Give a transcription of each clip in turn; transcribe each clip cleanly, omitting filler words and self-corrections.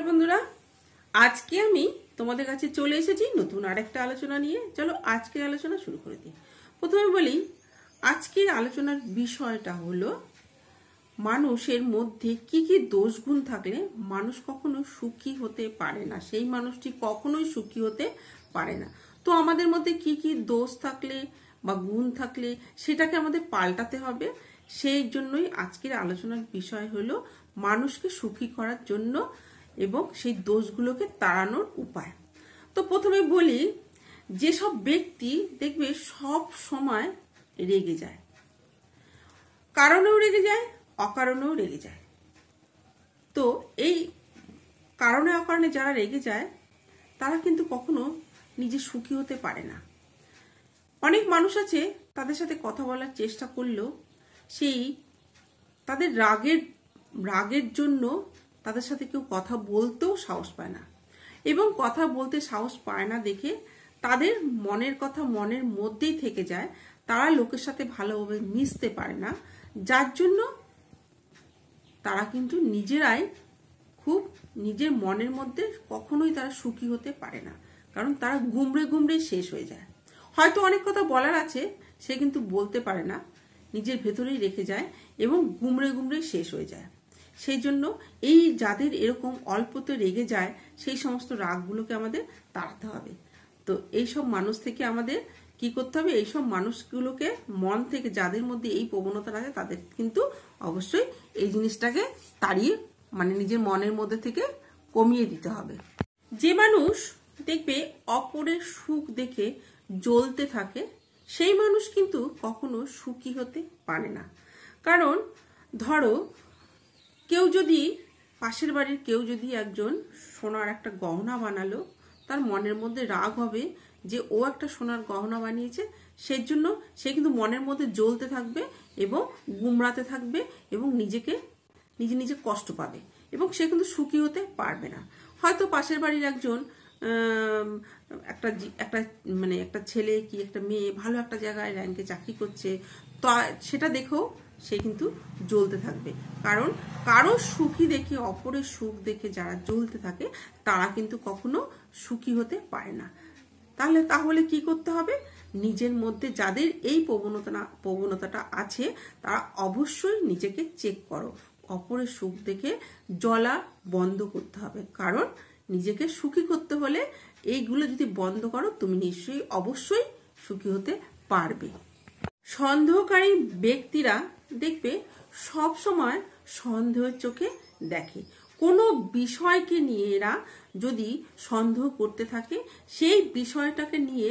নমস্কার বন্ধুরা, আজকে আমি তোমাদের কাছে চলে এসেছি নতুন আরেকটা আলোচনা নিয়ে। চলো আজকের আলোচনা শুরু করে দিই। প্রথমে বলি, আজকের আলোচনার বিষয়টা হলো মানুষের মধ্যে কি কি দোষগুণ থাকলে মানুষ কখনো সুখী হতে পারে না, সেই মানুষটি কখনোই সুখী হতে পারে না। তো আমাদের মধ্যে কি কি দোষ থাকলে বা গুণ থাকলে সেটাকে আমাদের পাল্টাতে হবে। সেই জন্যই আজকের আলোচনার বিষয় হলো মানুষকে সুখী করার জন্য এবং সেই দোষগুলোকে তাড়ানোর উপায়। তো প্রথমে বলি, যেসব ব্যক্তি দেখবে সব সময় রেগে যায়, কারণেও রেগে যায়, অকারণেও রেগে যায়। তো এই কারণে অকারণে যারা রেগে যায় তারা কিন্তু কখনো নিজে সুখী হতে পারে না। অনেক মানুষ আছে, তাদের সাথে কথা বলার চেষ্টা করলেও সেই তাদের রাগের জন্য তাদের সাথে কেউ কথা বলতেও সাহস পায় না, এবং কথা বলতে সাহস পায় না দেখে তাদের মনের কথা মনের মধ্যেই থেকে যায়। তারা লোকের সাথে ভালোভাবে মিশতে পারে না, যার জন্য তারা কিন্তু নিজেরাই খুব নিজের মনের মধ্যে কখনোই তারা সুখী হতে পারে না, কারণ তারা গুমড়ে গুমড়ে শেষ হয়ে যায়। হয়তো অনেক কথা বলার আছে, সে কিন্তু বলতে পারে না, নিজের ভেতরেই রেখে যায় এবং গুমড়ে গুমড়ে শেষ হয়ে যায়। সেই জন্য এই যাদের এরকম অল্পতে রেগে যায়, সেই সমস্ত রাগগুলোকে আমাদের তাড়াতে হবে। তো এইসব মানুষ থেকে আমাদের কি করতে হবে, এইসব মানুষগুলোকে মন থেকে, যাদের মধ্যে এই প্রবণতা আছে তাদের কিন্তু অবশ্যই এই জিনিসটাকে তাড়িয়ে নিজের মনের মধ্যে থেকে কমিয়ে দিতে হবে। যে মানুষ দেখবে অপরের সুখ দেখে জ্বলতে থাকে, সেই মানুষ কিন্তু কখনো সুখী হতে পারে না। কারণ ধরো, কেউ যদি পাশের বাড়ির কেউ যদি একজন সোনার একটা গহনা বানালো, তার মনের মধ্যে রাগ হবে যে ও একটা সোনার গহনা বানিয়েছে, সেই জন্য সে কিন্তু মনের মধ্যে জ্বলতে থাকবে এবং গুমড়াতে থাকবে এবং নিজে নিজে কষ্ট পাবে এবং সে কিন্তু সুখী হতে পারবে না। হয়তো পাশের বাড়ির একজন একটা ছেলে কি একটা মেয়ে ভালো একটা জায়গায় র্যাঙ্কে চাকরি করছে, তো সেটা দেখেও সে কিন্তু জ্বলতে থাকবে। কারণ কারো সুখী দেখে, অপরের সুখ দেখে যারা জ্বলতে থাকে তারা কিন্তু কখনো সুখী হতে পারে না। তাহলে কি করতে হবে, নিজের মধ্যে যাদের এই প্রবণতাটা আছে তারা অবশ্যই নিজেকে চেক করো। অপরের সুখ দেখে জ্বলা বন্ধ করতে হবে, কারণ নিজেকে সুখী করতে হলে এইগুলো যদি বন্ধ করো, তুমি নিশ্চয়ই অবশ্যই সুখী হতে পারবে। সন্দেহকারী ব্যক্তিরা দেখবে সব সময় সন্দেহের চোখে দেখে। কোনো বিষয়কে নিয়ে এরা যদি সন্দেহ করতে থাকে, সেই বিষয়টাকে নিয়ে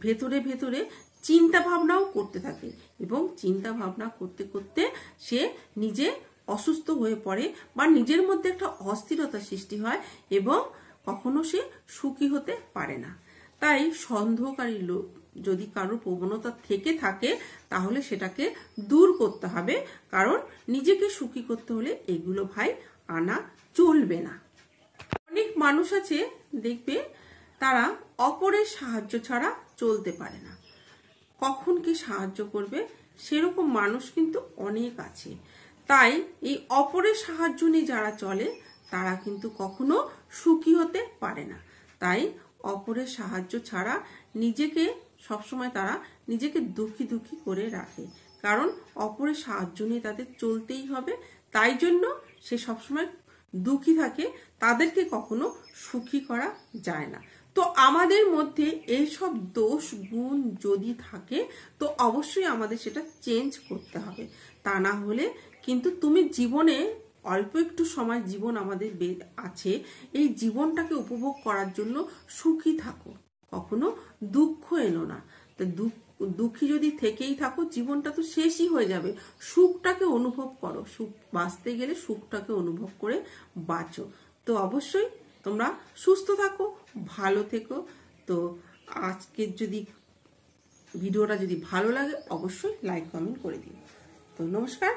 ভেতরে ভেতরে চিন্তা ভাবনাও করতে থাকে এবং চিন্তা ভাবনা করতে করতে সে নিজে অসুস্থ হয়ে পড়ে বা নিজের মধ্যে একটা অস্থিরতা সৃষ্টি হয় এবং কখনো সে সুখী হতে পারে না। তাই সন্দেহকারী লোক যদি কারোর প্রবণতা থেকে থাকে তাহলে সেটাকে দূর করতে হবে, কারণ নিজেকে সুখী করতে হলে এগুলো ভাই আনা চলবে না। অনেক মানুষ আছে দেখবে তারা অপরের সাহায্য ছাড়া চলতে পারে না। কখন কি সাহায্য করবে সেরকম মানুষ কিন্তু অনেক আছে। তাই এই অপরের সাহায্য নিয়ে যারা চলে তারা কিন্তু কখনো সুখী হতে পারে না। তাই অপরের সাহায্য ছাড়া নিজেকে সবসময় তারা নিজেকে দুঃখী দুঃখী করে রাখে, কারণ অপরের সাহায্য নিয়ে তাদের চলতেই হবে। তাই জন্য সে সবসময় দুঃখী থাকে, তাদেরকে কখনো সুখী করা যায় না। তো আমাদের মধ্যে এইসব দোষ গুণ যদি থাকে তো অবশ্যই আমাদের সেটা চেঞ্জ করতে হবে। তা না হলে কিন্তু তুমি জীবনে অল্প একটু সময় জীবন আমাদের আছে, এই জীবনটাকে উপভোগ করার জন্য সুখী থাকো, কখনো দুঃখ এনো না। তো দুঃখী যদি থেকেই থাকো জীবনটা তো শেষই হয়ে যাবে। সুখটাকে অনুভব করো, সুখ বাঁচতে গেলে সুখটাকে অনুভব করে বাঁচো। তো অবশ্যই তোমরা সুস্থ থাকো, ভালো থেকো। তো আজকের ভিডিওটা যদি ভালো লাগে অবশ্যই লাইক কমেন্ট করে দিও। তো নমস্কার।